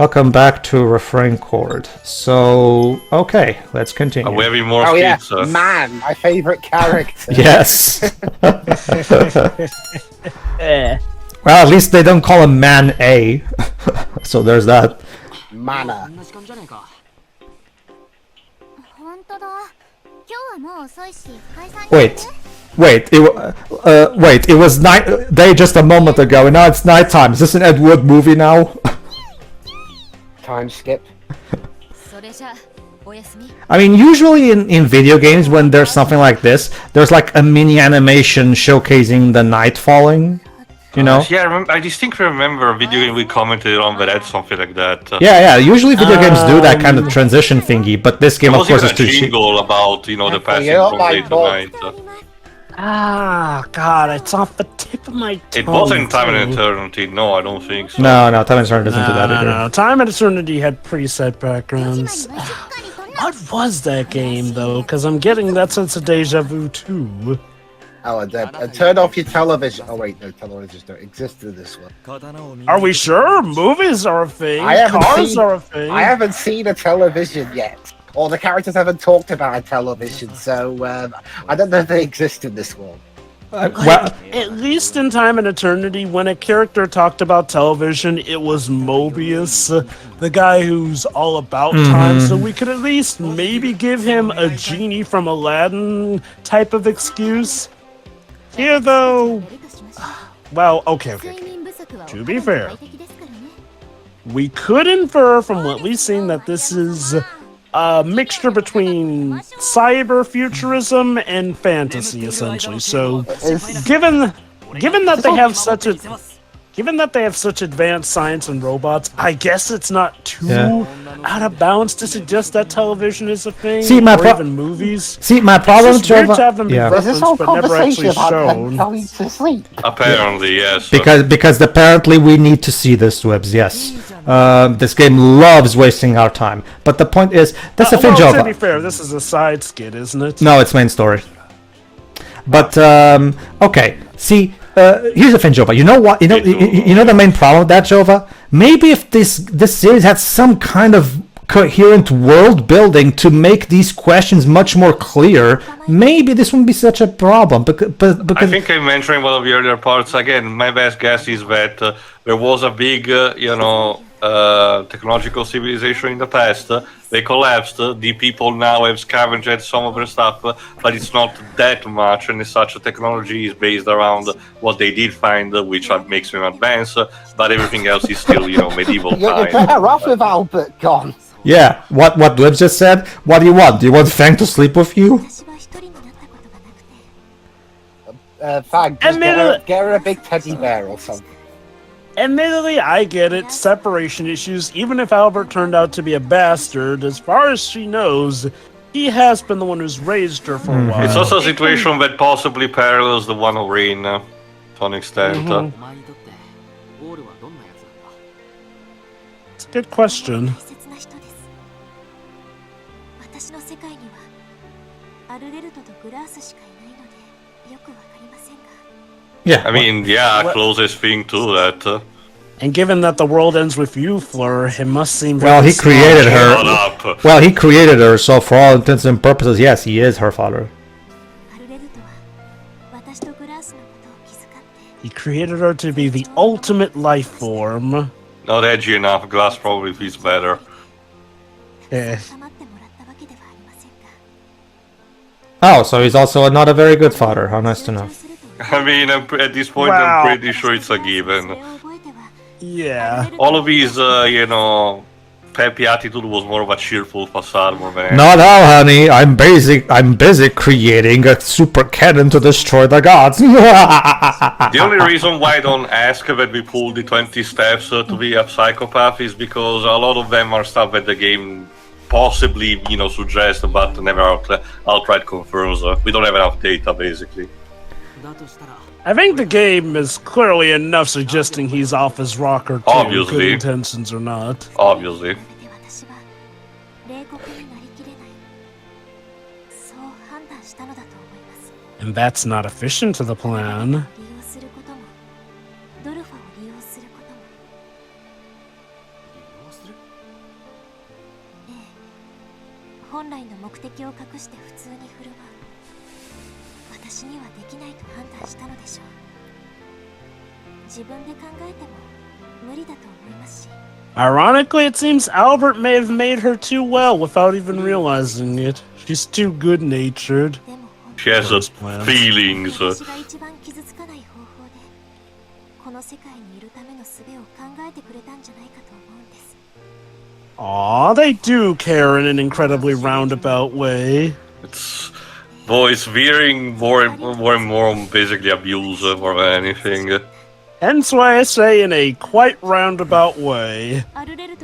Welcome back to Refrain Chord. So, okay, let's continue. Are we having more pizza? Man, my favorite character. Yes. Well, at least they don't call him Man A. So there's that. Mana. Wait, it was day just a moment ago, and now it's nighttime. Is this an Ed Wood movie now? Time skip. I mean, usually in video games, when there's something like this, there's like a mini animation showcasing the night falling. You know? Yeah, I distinctly remember a video game we commented on that had something like that. Yeah. Usually video games do that kind of transition thingy, but this game, of course, is too cheap. Jingle about the passing from day to night. Ah, God, it's off the tip of my tongue. It wasn't Time and Eternity. No, I don't think so. No, Time and Eternity doesn't do that either. No. Time and Eternity had preset backgrounds. What was that game though? Because I'm getting that sense of deja vu too. Oh, and turn off your television. Oh wait, no, televisions don't exist in this one. Are we sure? Movies are a thing. Cars are a thing. I haven't seen a television yet. Or the characters haven't talked about a television, so I don't know if they exist in this one. Well, at least in Time and Eternity, when a character talked about television, it was Mobius, the guy who's all about time, so we could at least maybe give him a genie from Aladdin type of excuse. Here, though, well, okay. To be fair, we could infer from what we've seen that this is a mixture between cyber futurism and fantasy, essentially. So, given that they have such advanced science and robots, I guess it's not too out of bounds to suggest that television is a thing, or even movies. See, my problem, it's weird to have them be There's this whole referenced, but never actually conversation about shown. going to sleep. Apparently, yes. Because apparently we need to see this, Webs. Yes, this game loves wasting our time. But the point is, that's a well, Finjova. to be fair, this is a side skit, isn't it? No, it's main story. But okay, see. Here's a thing, Jova. You know what? You know the main problem with that, Jova? Maybe if this series had some kind of coherent world building to make these questions much more clear, maybe this wouldn't be such a problem. Because I think I mentioned in one of the earlier parts. Again, my best guess is that there was a big, technological civilization in the past. They collapsed. The people now have scavenged some of their stuff, but it's not that much. And as such, technology is based around what they did find, which makes them advance. But everything else is still, medieval You're time. better off with Albert gone. yeah, what Web just said. What do you want? Do you want Fang to sleep with you? Fang, just get her a big teddy bear or something. Admittedly, I get it. Separation issues. Even if Albert turned out to be a bastard, as far as she knows, he has been the one who's raised her for a while. It's also a situation that possibly parallels the one of Rain to an extent. It's a good question. Yeah, I mean, closest thing to that. And given that the world ends with you, Fleur, it must seem well, he created her. Shut up. Well, he created her, so for all intents and purposes, yes, he is her father. He created her to be the ultimate life form. Not edgy enough. Glass probably feels better. Oh, so he's also not a very good father. How nice to know. I mean, at this point, Wow. I'm pretty sure it's a given. Yeah. All of his, peppy attitude was more of a cheerful facade more than anything. Not now, honey. I'm busy creating a super cannon to destroy the gods. The only reason why I don't ask that we pull the 20 steps to be a psychopath is because a lot of them are stuff that the game possibly, suggests, but never outright confirms. We don't have enough data, basically. I think the game is clearly enough suggesting he's off his rocker too, Obviously. good intentions or not. Obviously. And that's not efficient to the plan. 本来の目的を隠して普通に振る舞う。私にはできないと判断したのでしょう。自分で考えても無理だと思いますし。Ironically, it seems Albert may have made her too well without even realizing it. She's too good-natured. She has feelings. 私が一番傷つかない方法でこの世界にいるための術を考えてくれたんじゃないかと思うんです。Aw, they do care in an incredibly roundabout way. It's boys veering more and more basically abusive or anything. Hence why I say in a quite roundabout way.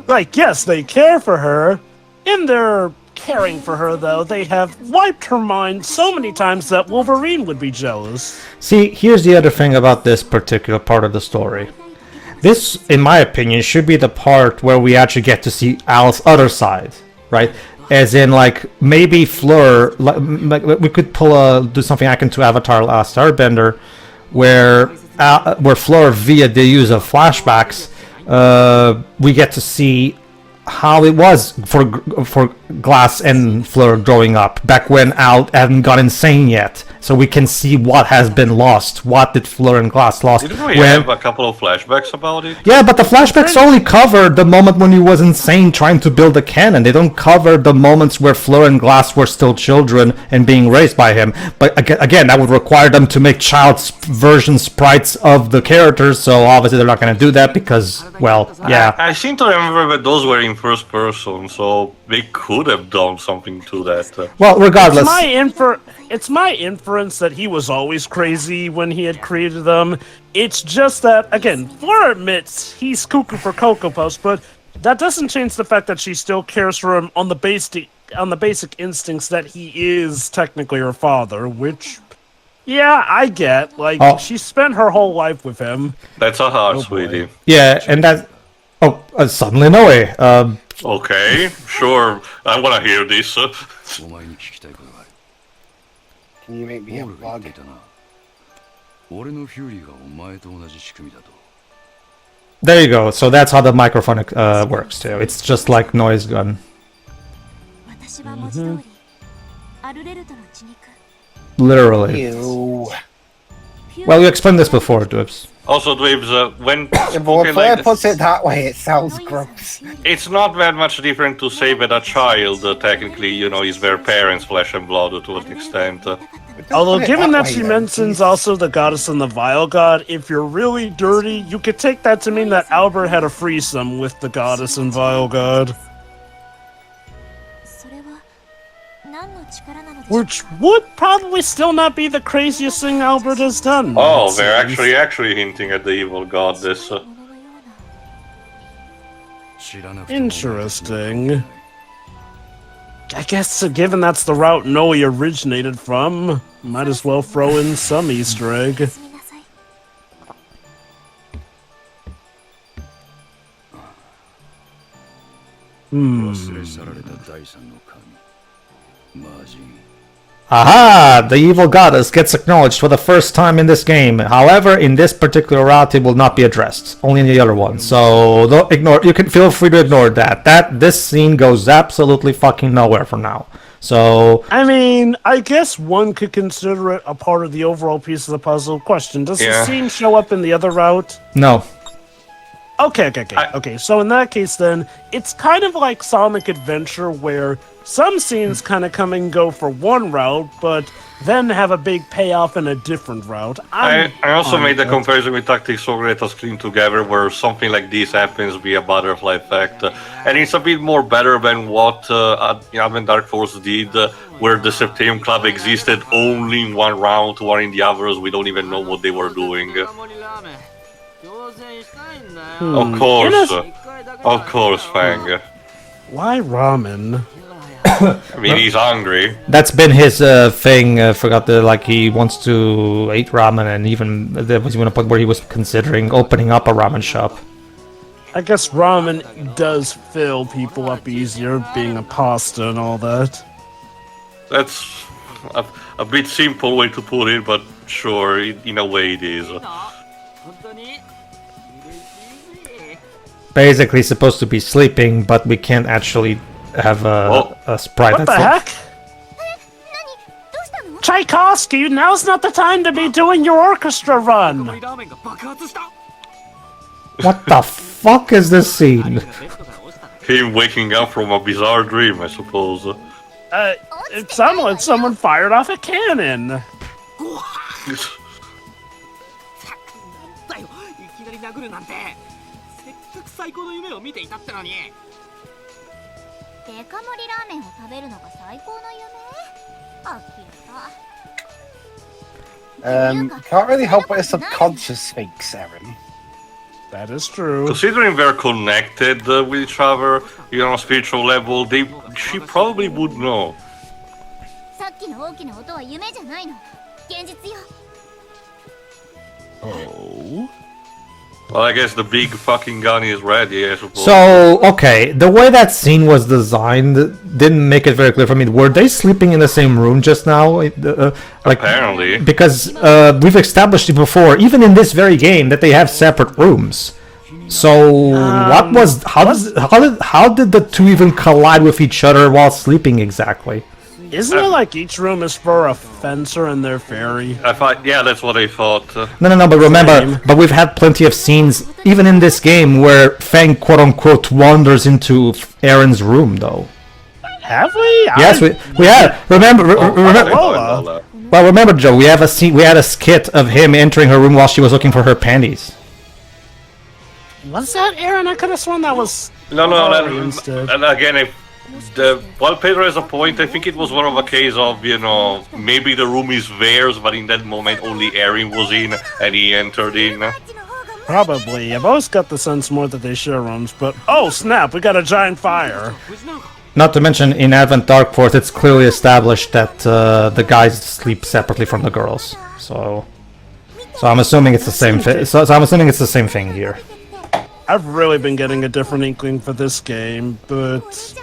Like, yes, they care for her. In their caring for her, though, they have wiped her mind so many times that Wolverine would be jealous. See, here's the other thing about this particular part of the story. This, in my opinion, should be the part where we actually get to see Al's other side, right? As in, like, maybe Fleur, like we could do something akin to Avatar Last Airbender, where Fleur, via the use of flashbacks, we get to see how it was for Glace and Fleur growing up, back when Al hadn't gone insane yet. So we can see what has been lost. What did Fleur and Glace lost? Didn't we have a couple of flashbacks about it? Yeah, but the flashbacks only cover the moment when he was insane trying to build a cannon. They don't cover the moments where Fleur and Glace were still children and being raised by him. But again, that would require them to make child version sprites of the characters, so obviously they're not going to do that because, well, yeah. I seem to remember that those were in first person, so they could have done something to that. Well, regardless. It's my inference that he was always crazy when he had created them. It's just that, again, Fleur admits he's cuckoo for Cocoa Puffs, but that doesn't change the fact that she still cares for him on the basic instincts that he is technically her father, which, yeah, I get. Like, she spent her whole life with him. That's a heart, sweetie. Yeah, and that... Oh, suddenly no. Okay, sure. I want to hear this. Can you make me a bug? There you go. So that's how the microphone works too. It's just like noise gun. Literally. Ew. Well, you explained this before, Dwebs. Also, Dwebs, when When Fleur puts it that way, it sounds gross. it's not that much different to say that a child, technically, you know, is their parents' flesh and blood to an extent. Although, given that she mentions also the goddess and the vile god, if you're really dirty, you could take that to mean that Albert had a threesome with the goddess and vile god. Which would probably still not be the craziest thing Albert has done. Oh, they're actually hinting at the evil goddess. Interesting. I guess given that's the route Noe originated from, might as well throw in some Easter egg. Aha! The evil goddess gets acknowledged for the first time in this game. However, in this particular route, it will not be addressed. Only in the other one. So don't ignore. You can feel free to ignore that. This scene goes absolutely fucking nowhere for now. So I mean, I guess one could consider it a part of the overall piece of the puzzle. Question: does the scene show up in the other route? No. Okay. So in that case, then it's kind of like Sonic Adventure, where some scenes kind of come and go for one route, but then have a big payoff in a different route. I also made the comparison with Tactics Ogre Scream Together, where something like this happens via butterfly effect, and it's a bit more better than what Advent Dark Force did, where the Septium Club existed only in one round, while in the others we don't even know what they were doing. Of course, Fang. Why ramen? I mean, he's hungry. That's been his thing. He wants to eat ramen, and even there was even a point where he was considering opening up a ramen shop. I guess ramen does fill people up easier, being a pasta and all that. That's a bit simple way to put it, but sure, in a way it is. Basically supposed to be sleeping, but we can't actually have a sprite. What the heck? Tchaikovsky, now's not the time to be doing your orchestra run. What the fuck is this scene? Him waking up from a bizarre dream, I suppose. Someone fired off a cannon. いきなり殴るなんてせっかく最高の夢を見ていたってのにデカ盛りラーメンを食べるのが最高の夢あきれた Can't really help but his subconscious thinks, Aaron. That is true. Considering they're connected with each other, you know, on a spiritual level, she probably would know. さっきの大きな音は夢じゃないの現実よ Oh. Well, I guess the big fucking gun is ready, I suppose. So, okay, the way that scene was designed didn't make it very clear for me. Were they sleeping in the same room just now? Apparently. Because we've established it before, even in this very game, that they have separate rooms. So, what was... How did the two even collide with each other while sleeping exactly? Isn't it like each room is for a fencer and their fairy? I thought, yeah, that's what I thought. No, but remember, but we've had plenty of scenes, even in this game, where Fang, quote-unquote, wanders into Aaron's room, though. Have we? Yes, we have. Remember, well, remember, Joe, we had a skit of him entering her room while she was looking for her panties. Was that Aaron? I could have sworn that was... No, and again, while Pedro has a point, I think it was one of a case of, you know, maybe the room is theirs, but in that moment only Aaron was in, and he entered in. Probably. I've always got the sense more that they share rooms, but... Oh, snap! We got a giant fire! Not to mention, in Advent Dark Force, it's clearly established that the guys sleep separately from the girls. So I'm assuming it's the same thing. So I'm assuming it's the same thing here. I've really been getting a different inkling for this game, but...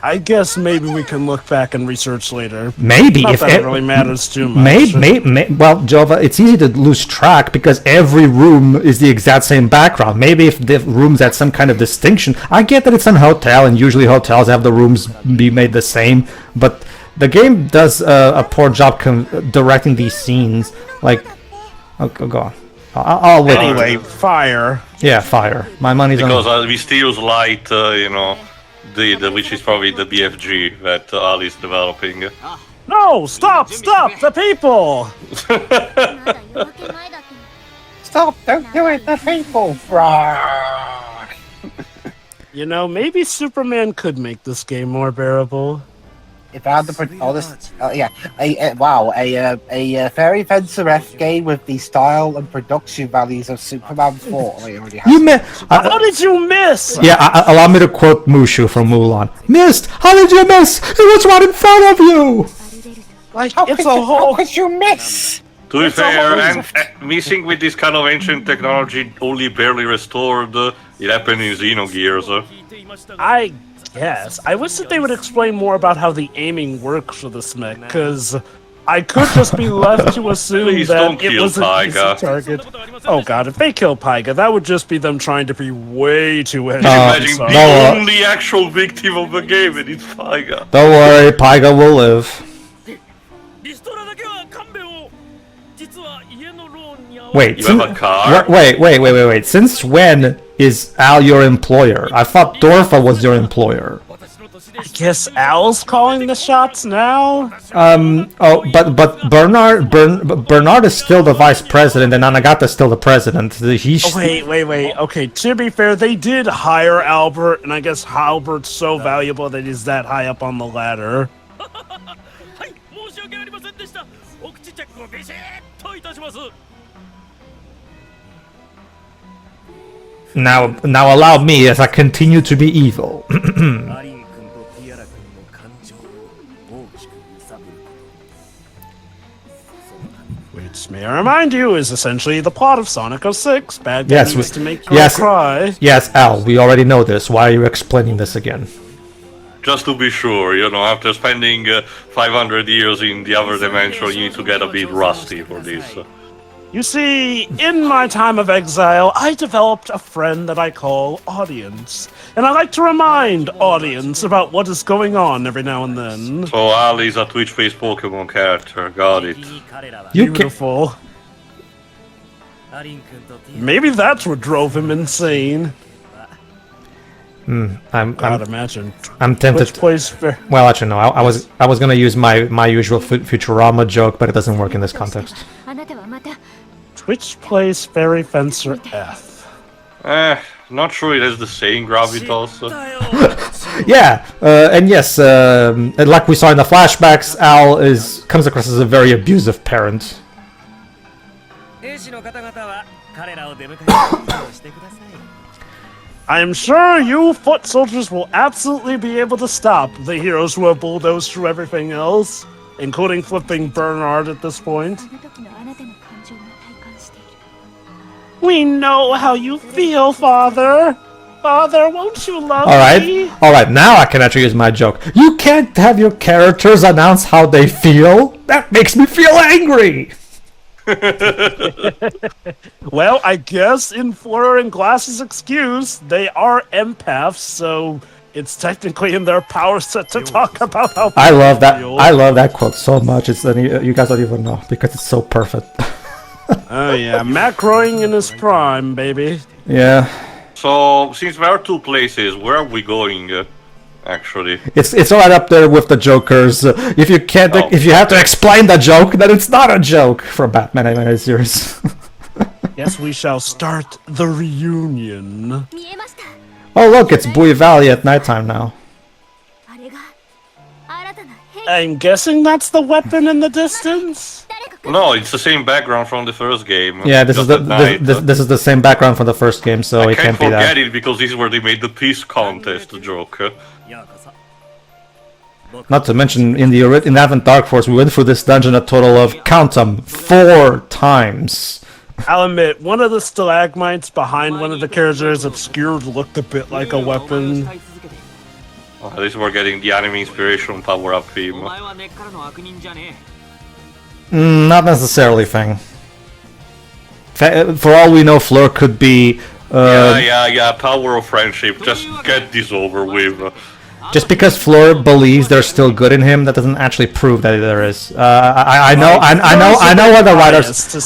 I guess maybe we can look back and research later. Maybe Not if that it really matters too much. Well, Jova, it's easy to lose track because every room is the exact same background. Maybe if the rooms had some kind of distinction. I get that it's a hotel, and usually hotels have the rooms be made the same. But the game does a poor job directing these scenes. Like, go on. I'll wait. Anyway, fire. Yeah, fire. My money's on. Because Mysterious Light, you know. Which is probably the BFG that Ali is developing. No! Stop! The people! Stop! Don't do it, the people! You know, maybe Superman could make this game more bearable. If I had the a Fairy Fencer F game with the style and production values of Superman 4. I already have. How did you miss? Yeah, allow me to quote Mushu from Mulan. Missed! How did you miss? It was right in front of you! Like, How could you miss? To be fair, and missing with this kind of ancient technology only barely restored, it happened in Xenogears. I guess. I wish that they would explain more about how the aiming works for this mech, because I could just be left to assume that it was an easy target. Oh god, if they kill Paiga, that would just be them trying to be way too edgy. Imagine the only actual victim of the game, and it's Paiga. Don't worry, Paiga will live. Wait, you have a car? Wait. Since when is Al your employer? I thought Dorfa was your employer. I guess Al's calling the shots now? But Bernard is still the vice president and Anagata's still the president. Wait. Okay, to be fair, they did hire Albert, and I guess Albert's so valuable that he's that high up on the ladder. Now allow me as I continue to be evil. Which, may I remind you, is essentially the plot of Sonic 06. Bad guy needs to make girl cry. Yes, Al, we already know this. Why are you explaining this again? Just to be sure, you know, after spending 500 years in the other dimension, you need to get a bit rusty for this. You see, in my time of exile, I developed a friend that I call Audience. And I like to remind Audience about what is going on every now and then. So Ali's a Twitch-based Pokemon character. Got it. Beautiful. Maybe that's what drove him insane. I'd imagine. I'm tempted. Well, actually, no. I was gonna use my usual Futurama joke, but it doesn't work in this context. Twitch plays Fairy Fencer F. Not sure it has the same gravitas. Yeah, and yes, and like we saw in the flashbacks, Al comes across as a very abusive parent. I am sure you foot soldiers will absolutely be able to stop the heroes who have bulldozed through everything else, including flipping Bernard at this point. We know how you feel, Father. Father, won't you love me? All right. Now I can actually use my joke. You can't have your characters announce how they feel. That makes me feel angry. Well, I guess in Fleur and Glace's excuse, they are empaths, so it's technically in their power set to talk about how I love that. feel. I love that quote so much. It's you guys don't even know because it's so perfect. Oh yeah, Matt growing in his prime, baby. Yeah. So since there are two places, where are we going? Actually, It's right up there with the Jokers. If you can't, if you have to explain the joke, then it's not a joke from Batman animated series. Yes, we shall start the reunion. Oh look, it's Bowie Valley at nighttime now. I'm guessing that's the weapon in the distance. no, it's the same background from the first game. Yeah, this is just the at night. this is the same background from the first game, so I it can't can't be that. forget it because this is where they made the peace contest joke. Not to mention, in Advent Dark Force, we went through this dungeon a total of, count them, 4 times. I'll admit, one of the stalagmites behind one of the characters obscured looked a bit like a weapon. At least we're getting the anime inspiration power-up theme. Not necessarily, Fang. For all we know, Fleur could be... Yeah, power of friendship. Just get this over with. Just because Fleur believes there's still good in him, that doesn't actually prove that there is. I know where the writers.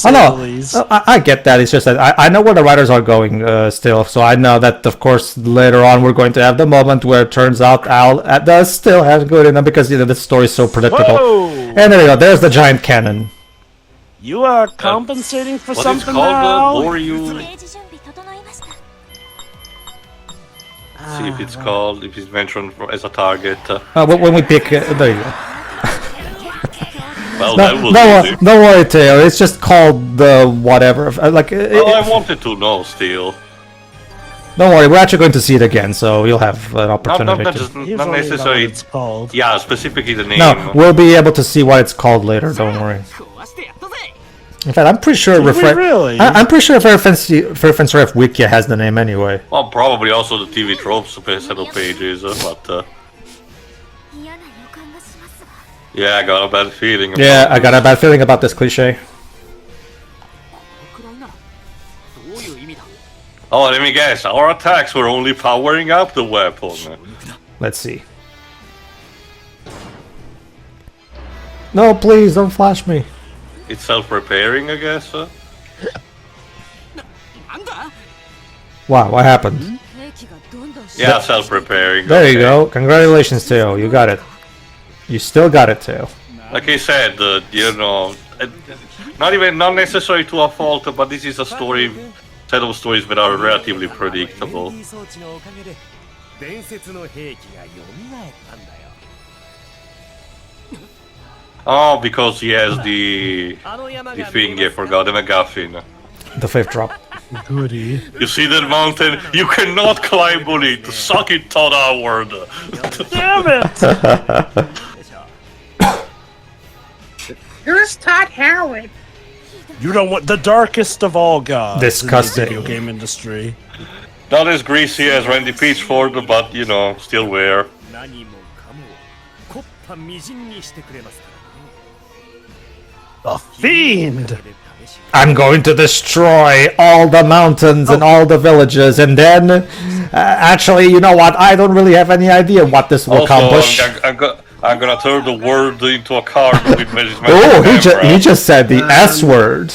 I get that. It's just that I know where the writers are going still. So I know that, of course, later on we're going to have the moment where it turns out Al does still have good in him because this story is so predictable. Whoa! And there you go. There's the giant cannon. You are compensating for What something is called now? or you see if it's called, if it's mentioned as a target. When we pick, there you go. Well, No, that was easy. don't worry, Teo. It's just called the whatever. Well, I wanted to know still. Don't worry, we're actually going to see it again, so you'll have an opportunity. Not necessarily. It's called. Yeah, specifically the name. No, we'll be able to see what it's called later. Don't worry. In fact, I'm pretty sure. Really? I'm pretty sure Fair Fencer F Wikia has the name anyway. Well, probably also the TV tropes set of pages, but yeah, I got a bad feeling. Yeah, I got a bad feeling about this cliche. Oh, let me guess. Our attacks were only powering up the weapon. Let's see. No, please don't flash me. It's self-repairing, I guess. Wow, what happened? Yeah, self-repairing. There you go. Congratulations, Teo. You got it. You still got it, Teo. Like I said, you know, not necessarily to a fault, but this is a set of stories that are relatively predictable. Oh, because he has the thing, I forgot, the MacGuffin. The 5th drop. Goody. You see that mountain? You cannot climb on it! Suck it, Todd Howard! Damn it! Who's Todd Howard? You don't want the darkest of all gods. Disgusting. In the video game industry. Not as greasy as Randy Pitchford, but, you know, still wear. The Fiend! I'm going to destroy all the mountains and all the villages, and then actually, you know what? I don't really have any idea what this will accomplish. I'm gonna turn the word into a card with magic. Oh, he just said the S word.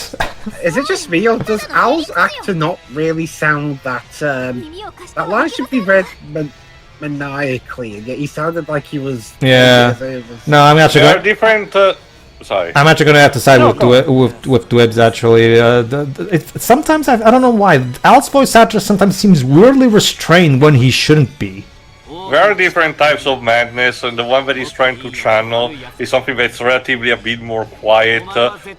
Is it just me, or does Al's actor not really sound that that line should be read maniacally, and yet he sounded like he was... Yeah. No, I'm actually There are different... sorry. I'm actually gonna have to side with Dwibs, actually. Sometimes, I don't know why, Al's voice actor sometimes seems weirdly restrained when he shouldn't be. There are different types of madness, and the one that he's trying to channel is something that's relatively a bit more quiet,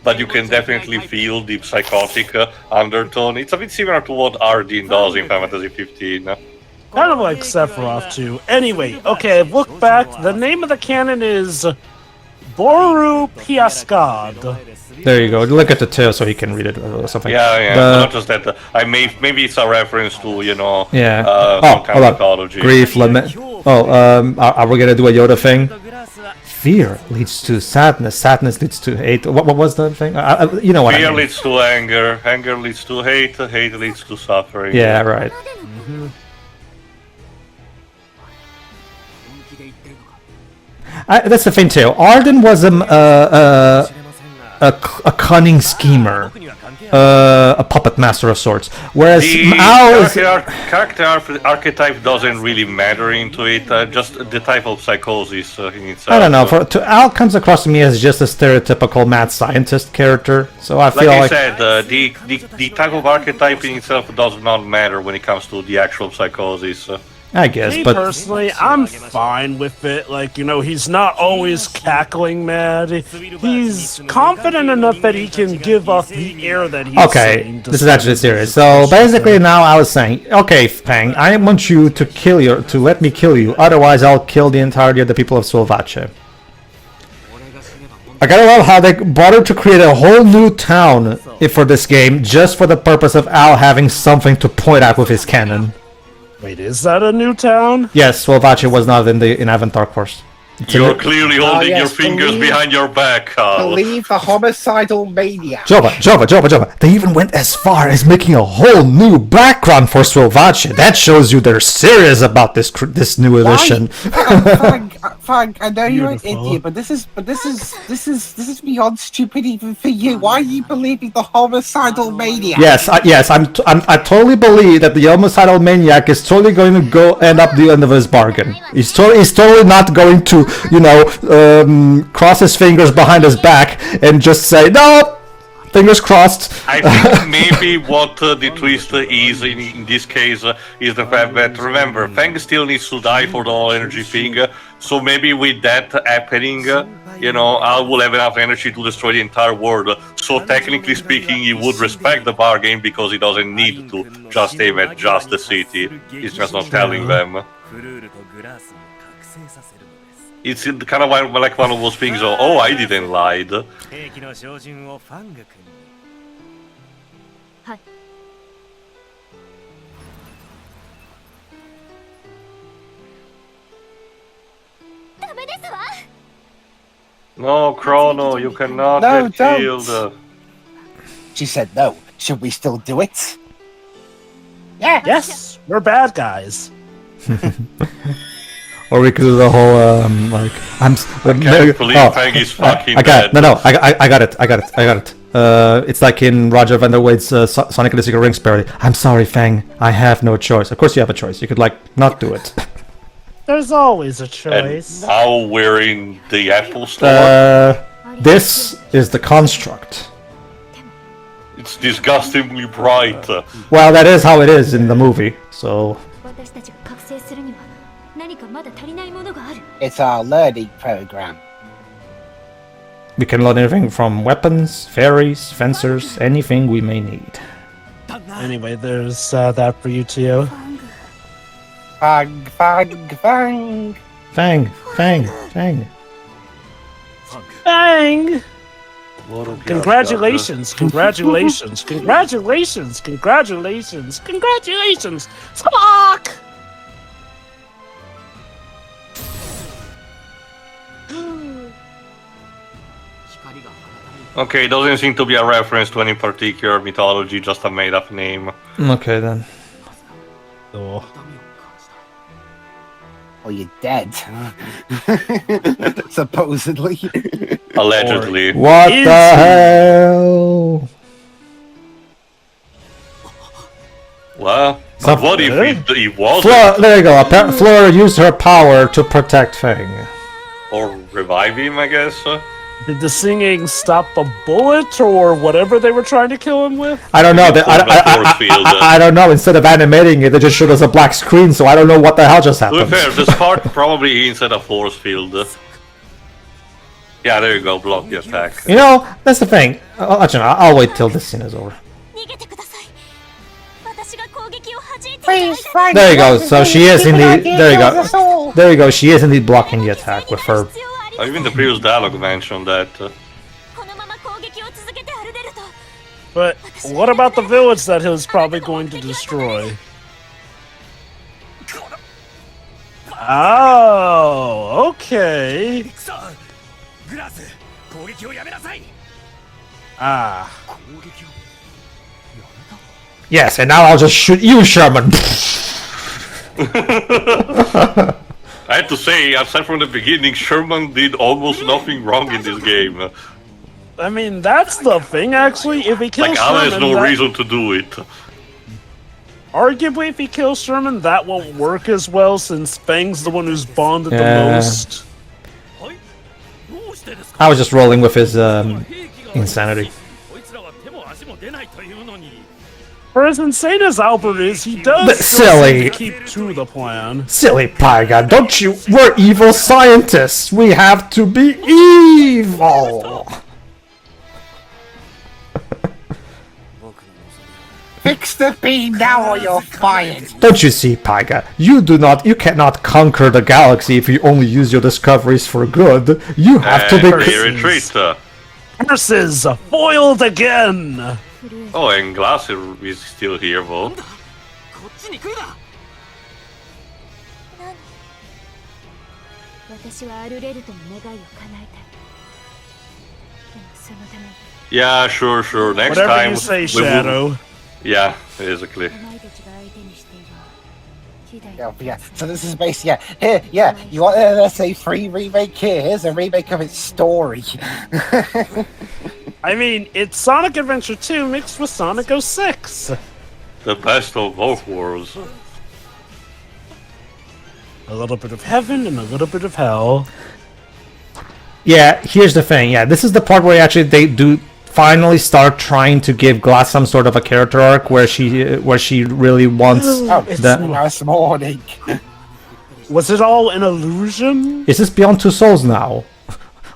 but you can definitely feel the psychotic undertone. It's a bit similar to what Ardyn does in Final Fantasy 15. Kind of like Sephiroth too. Anyway, okay, look back. The name of the canon is Boru Piascad. There you go. Look at the tail so he can read it or something. Yeah. Not just that. Maybe it's a reference to, you know, yeah. some kind of mythology. Grief, lament. Are we gonna do a Yoda thing? Fear leads to sadness. Sadness leads to hate. What was the thing? You know what I mean. Fear leads to anger. Anger leads to hate. Hate leads to suffering. Yeah, right. That's the thing too. Ardyn was a cunning schemer, a puppet master of sorts. Whereas Al is... character archetype doesn't really matter into it. Just the type of psychosis in itself. I don't know. Al comes across to me as just a stereotypical mad scientist character. So I feel like I said, the type of archetype in itself does not matter when it comes to the actual psychosis. I guess, Me but personally, I'm fine with it. Like, you know, he's not always cackling mad. He's confident enough that he can give off the air that he's saying. This is actually serious. So basically, now I was saying, okay, Fang, I want you to let me kill you. Otherwise, I'll kill the entirety of the people of Swashbuckling. I gotta love how they bothered to create a whole new town for this game just for the purpose of Al having something to point at with his cannon. Wait, is that a new town? Yes, Swashbuckling was not in Avantar course. You're clearly holding your fingers behind your back, Carl. Believe the homicidal maniac. Jova. They even went as far as making a whole new background for Swashbuckling. That shows you they're serious about this new edition. Fang, I know you're an idiot, but this is beyond stupid even for you. Why are you believing the homicidal maniac? Yes, I totally believe that the homicidal maniac is totally going to go end up the end of his bargain. He's totally not going to, you know, cross his fingers behind his back and just say, no, fingers crossed. I think maybe what the twist is in this case is the fact that, remember, Fang still needs to die for the all energy thing, so maybe with that happening, you know, Al will have enough energy to destroy the entire world. So technically speaking, he would respect the bargain because he doesn't need to just aim at just the city. He's just not telling them. It's kind of like one of those things of, oh, I didn't lie. No, Chrono, you cannot get killed. She said no. Should we still do it? Yeah. Yes, we're bad guys. Or we could do the whole like I can't believe Fang is fucking dead. I got it. It's like in Roger Van der Wade's Sonic and the Secret Rings parody. I'm sorry, Fang. I have no choice. Of course, you have a choice. You could like not do it. There's always a choice. And now we're in the Apple Store. This is the construct. It's disgustingly bright. Well, that is how it is in the movie. So. It's our learning program. We can learn anything from weapons, fairies, fencers, anything we may need. Anyway, there's that for you too. Fang. Fang! Congratulations! Fuck! Okay, doesn't seem to be a reference to any particular mythology, just a made-up name. Okay then. Oh. Or you're dead. Supposedly. Allegedly. What the hell? Well, So- what if he wasn't? Fleur, there you go. Fleur used her power to protect Fang. Or revive him, I guess. Did the singing stop a bullet or whatever they were trying to kill him with? I don't know. Maybe force field, I don't know. Instead of animating it, they just showed us a black screen, so I don't know what the hell just To be happened. fair, this part probably inside a force field. Yeah, there you go. Block the attack. You know, that's the thing. Actually, I'll wait till this scene is over. 逃げてください。私が攻撃を弾いている Please, 間に Frank, There you go. don't So she is keep indeed. it There you ideas us go. all. There you go. She is indeed blocking the attack with her. 必要はありません Even the previous dialogue mentioned that. このまま攻撃を続けて歩れると But what about the village that he was probably going to destroy? Oh, okay. さあグラス攻撃をやめなさい Ah. 攻撃を Yes, and now I'll just shoot you, Sherman. I have to say, aside from the beginning, Sherman did almost nothing wrong in this game. I mean, that's the thing, actually. If he kills Like, Al has Sherman, no that- reason to do it. arguably, if he kills Sherman, that won't work as well, since Fang's the one who's bonded Yeah. the most. はいどうしてですか I was just rolling with his insanity. こいつらは手も足も出ないというのに For as insane as Albert is, he does But still silly. seem to keep to the plan. Silly Pyga, don't you? We're evil scientists. We have to be evil. Fix the beam now or you're fired. Don't you see, Pyga? You cannot conquer the galaxy if you only use your discoveries for good. You have to be. Retreat. Curses foiled again. Oh, and Glace is still here, though. こっちに来るな私はアルレルトの願いを叶えたいでもそのために Yeah, sure. Next Whatever time. you say, we will- Shadow. Yeah, basically. お前たちが相手にしている希代 Yeah, yeah. So this is basically here. Yeah, you want to say free remake here? Here's a remake of its story. I mean, it's Sonic Adventure 2 mixed with Sonic 06. The best of both worlds. A little bit of heaven and a little bit of hell. Yeah, here's the thing. Yeah, this is the part where actually they do finally start trying to give Glass some sort of a character arc where she really wants. Oh, it's The- nice morning. Was it all an illusion? Is this Beyond Two Souls now?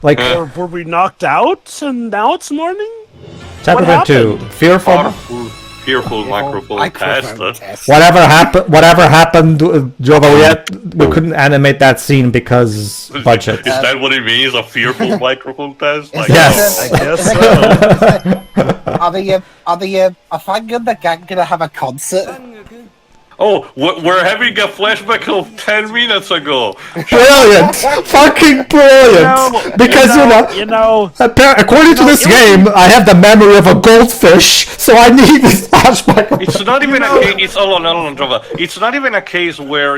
Like Or were we knocked out and now it's morning? chapter what 2, happened? fearful. Fearful microphone test. test. Whatever happened, Jova, we couldn't animate that scene because budget. Is that what it means? A fearful microphone test? Like, Yes. oh. I guess so. Are Fang and the gang gonna have a concert? Oh, we're having a flashback of 10 minutes ago. Brilliant, fucking brilliant. Because you know, according to this game, I have the memory of a goldfish, so I need this flashback. It's not even a case. It's hold on, Jova. It's not even a case where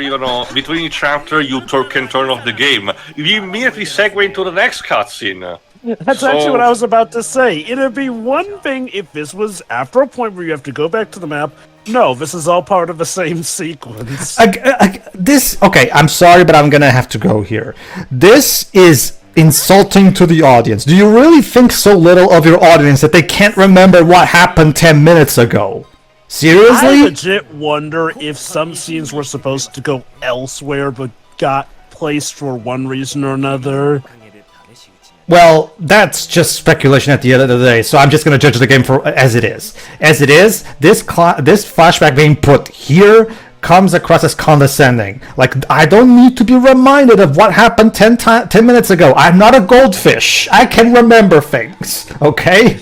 between each chapter you can turn off the game. You immediately segue into the next cutscene. that's actually what I was about to say. It'd be one thing if this was after a point where you have to go back to the map. No, this is all part of the same sequence. Okay, I'm sorry, but I'm gonna have to go here. This is insulting to the audience. Do you really think so little of your audience that they can't remember what happened 10 minutes ago? I Seriously? legit wonder if some scenes were supposed to go elsewhere but got placed for one reason or another. Well, that's just speculation at the end of the day, so I'm just gonna judge the game for as it is. As it is, this flashback being put here comes across as condescending. Like, I don't need to be reminded of what happened 10 minutes ago. I'm not a goldfish. I can remember things, okay?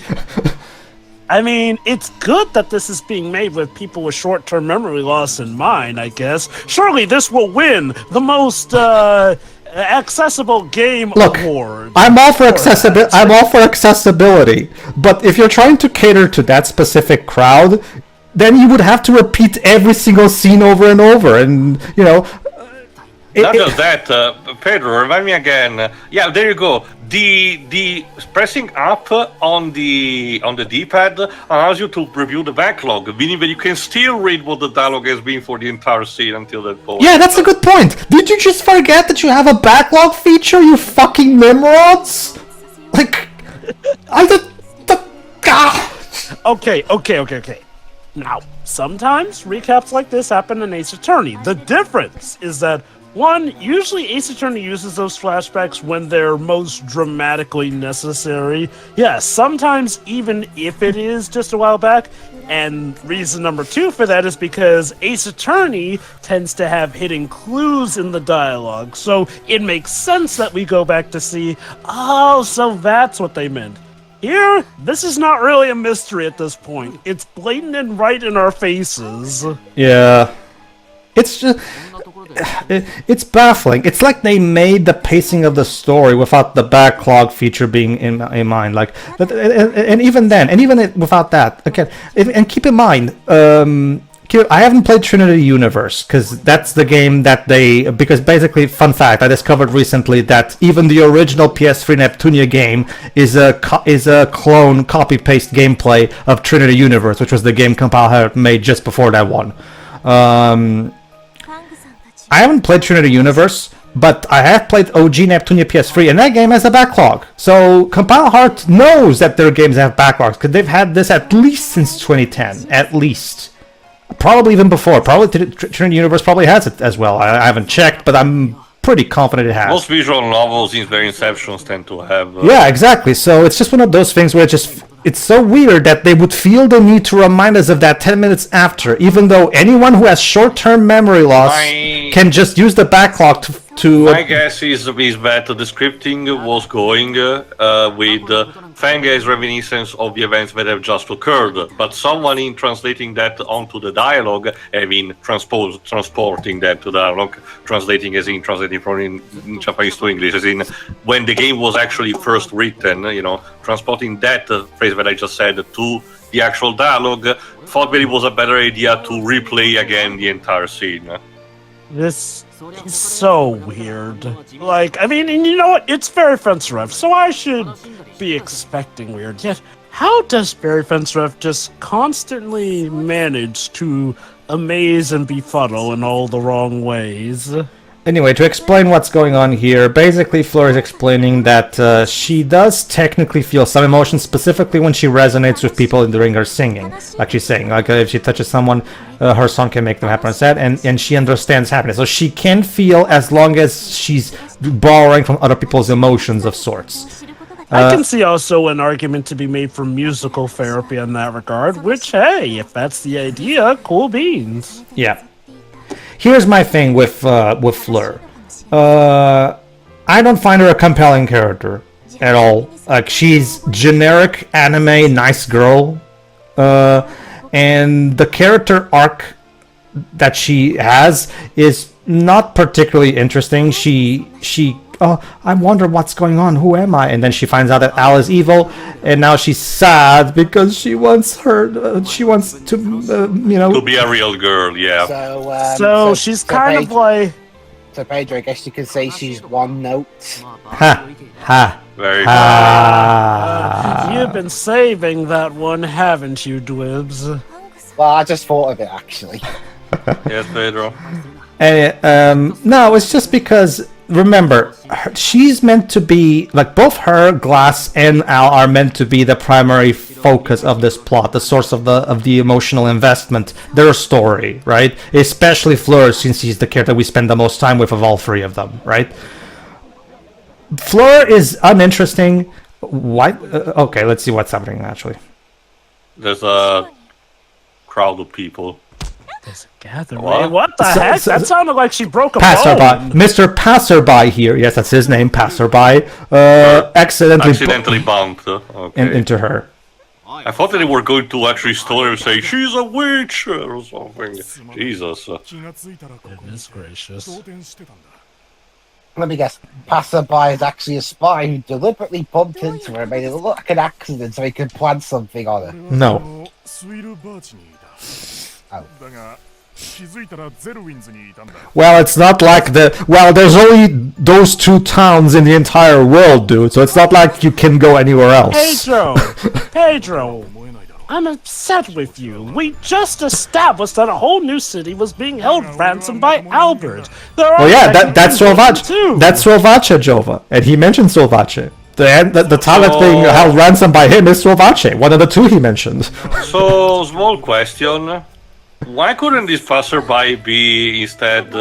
I mean, it's good that this is being made with people with short-term memory loss in mind, I guess. Surely this will win the most, accessible game Look, award. I'm all for accessibility, but if you're trying to cater to that specific crowd, then you would have to repeat every single scene over and over, and you know. Not just that, Pedro, remind me again. Yeah, there you go. The pressing up on the D-pad allows you to review the backlog, meaning that you can still read what the dialogue has been for the entire scene until that point. Yeah, that's a good point. Did you just forget that you have a backlog feature, you fucking nimrods? Like, Okay. Now, sometimes recaps like this happen in Ace Attorney. The difference is that, one, usually Ace Attorney uses those flashbacks when they're most dramatically necessary. Yeah, sometimes even if it is just a while back. And reason number two for that is because Ace Attorney tends to have hidden clues in the dialogue. So it makes sense that we go back to see, oh, so that's what they meant. Here, this is not really a mystery at this point. It's blatant and right in our faces. Yeah. It's just... It's baffling. It's like they made the pacing of the story without the backlog feature being in mind. Like, and even then, and even without that, again, and keep in mind, I haven't played Trinity Universe because that's the game that because basically, fun fact, I discovered recently that even the original PS3 Neptunia game is a clone copy-paste gameplay of Trinity Universe, which was the game Compile had made just before that one. I haven't played Trinity Universe, but I have played OG Neptunia PS3, and that game has a backlog. So Compile Heart knows that their games have backlogs, because they've had this at least since 2010, at least. Probably even before. Probably Trinity Universe probably has it as well. I haven't checked, but I'm pretty confident it has. Most visual novels in their inceptions tend to have... Yeah, exactly. So it's just one of those things where it's so weird that they would feel the need to remind us of that 10 minutes after, even though anyone who has short-term memory loss can just use the backlog to... My guess is that the scripting was going with Fang as reminiscence of the events that have just occurred, but someone in translating that onto the dialogue, I mean transporting that to the dialogue, translating from in Japanese to English, as in when the game was actually first written, transporting that phrase that I just said to the actual dialogue, thought that it was a better idea to replay again the entire scene. This is so weird. Like, I mean, and you know what? It's Fairy Fence Ref, so I should be expecting weird. Yet, how does Fairy Fence Ref just constantly manage to amaze and befuddle in all the wrong ways? Anyway, to explain what's going on here, basically Fleur is explaining that she does technically feel some emotions, specifically when she resonates with people during her singing. Like she's saying, if she touches someone, her song can make them happy and sad, and she understands happiness. So she can feel as long as she's borrowing from other people's emotions of sorts. I can see also an argument to be made for musical therapy in that regard, which, hey, if that's the idea, cool beans. Yeah. Here's my thing with Fleur. I don't find her a compelling character at all. Like, she's generic anime nice girl, and the character arc that she has is not particularly interesting. She I wonder what's going on. Who am I? And then she finds out that Al is evil, and now she's sad because she wants to to be a real girl. Yeah. So she's kind of like. So Pedro, I guess you could say she's one note. Ha. Very ha. You've been saving that one, haven't you, Dwibs? Well, I just thought of it actually. Yes, Pedro. And no, it's just because. Remember, she's meant to be, like, both her, Glace, and Al are meant to be the primary focus of this plot, the source of the emotional investment, their story, right? Especially Fleur, since she's the character we spend the most time with of all three of them, right? Fleur is uninteresting. Why? Okay, let's see what's happening, actually. There's a crowd of people. There's a gathering. What the heck? That sounded like she broke a passerby. bone. Mr. Passerby here. Yes, that's his name, Passerby. Accidentally bumped into her. I thought that they were going to actually stone her and say, she's a witch or something. Jesus. Goodness gracious. Let me guess. Passerby is actually a spy who deliberately bumped into her and made it look like an accident so he could plant something on her. No. Oh. Well, it's not like there's only those 2 towns in the entire world, dude, so it's not like you can go anywhere else. Pedro, I'm upset with you. We just established that a whole new city was being held ransom by Albert. Well, yeah, that's Slovacia. That's Slovacia, Jova, and he mentioned Slovacia. The town that's being held ransom by him is Slovacia, one of the 2 he mentioned. So, small question. Why couldn't this passerby be instead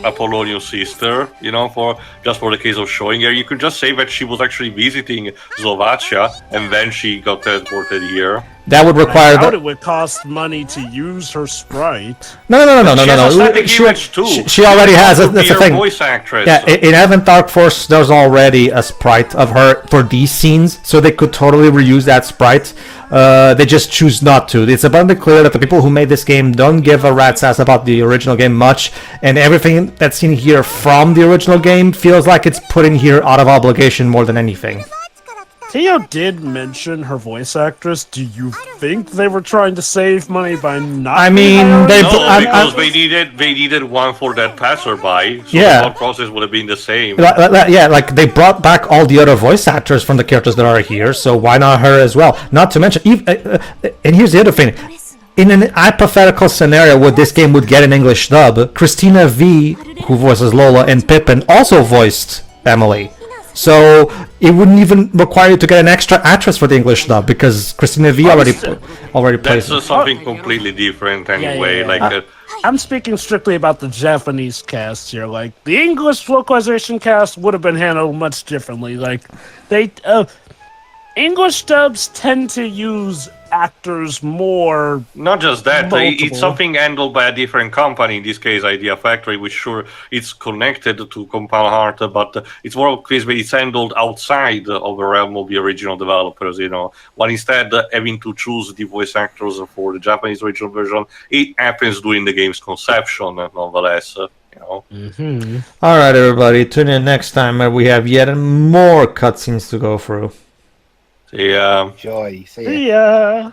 Apollonius' sister? You know, for the case of showing her, you could just say that she was actually visiting Slovakia and then she got teleported here. That would require it would cost money to use her sprite. No. She already has. That's the thing. Voice actress. Yeah, in Advent Dark Force, there's already a sprite of her for these scenes, so they could totally reuse that sprite. They just choose not to. It's abundantly clear that the people who made this game don't give a rat's ass about the original game much, and everything that's seen here from the original game feels like it's put in here out of obligation more than anything. Theo did mention her voice actress. Do you think they were trying to save money by not? I mean, because they needed one for that passerby. So the whole process would have been the same. Yeah, like they brought back all the other voice actors from the characters that are here, so why not her as well? Not to mention, and here's the other thing. In an hypothetical scenario where this game would get an English dub, Christina V, who voices Lola and Pippin, also voiced Emily. So it wouldn't even require you to get an extra actress for the English dub because Christina V already plays. That's something completely different anyway. I'm speaking strictly about the Japanese cast here. Like the English localization cast would have been handled much differently. Like English dubs tend to use actors more. Not just that, it's something handled by a different company, in this case Idea Factory, which sure it's connected to Compound Heart, but it's more of a case where it's handled outside of the realm of the original developers, you know. While instead having to choose the voice actors for the Japanese original version, it happens during the game's conception, nonetheless. You know. Mm-hmm. All right, everybody, tune in next time where we have yet more cutscenes to go through. See ya. Joy. See ya.